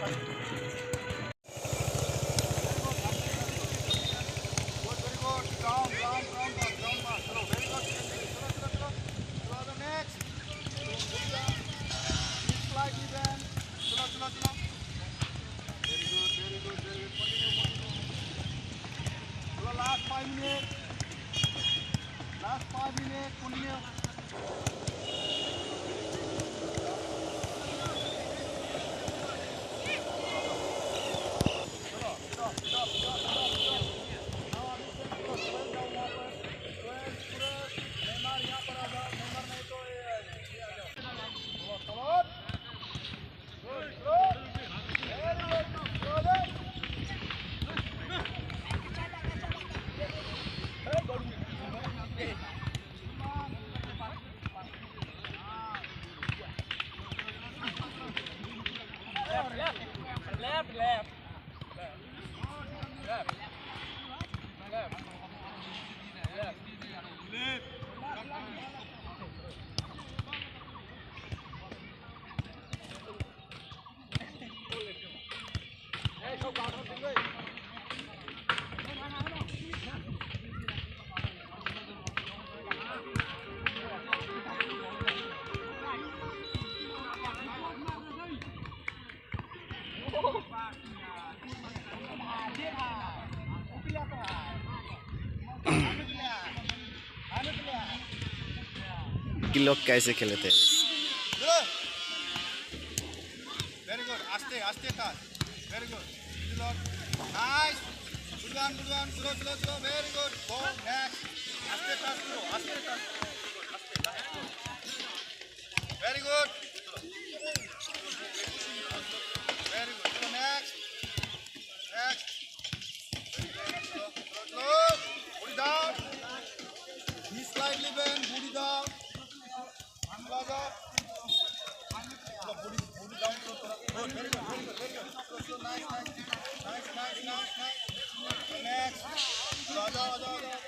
Last 5 minutes. Last 5 minutes. Continue. कि लोग कैसे खेलते हैं। Very good. Aste touch. Very good. Nice. Good one. Slow. Very good. Go next. Aste touch. Very good. Very good. Go next. Slow. Put it down. He slightly bend. Put it down. Very good. So nice. Next. Raja.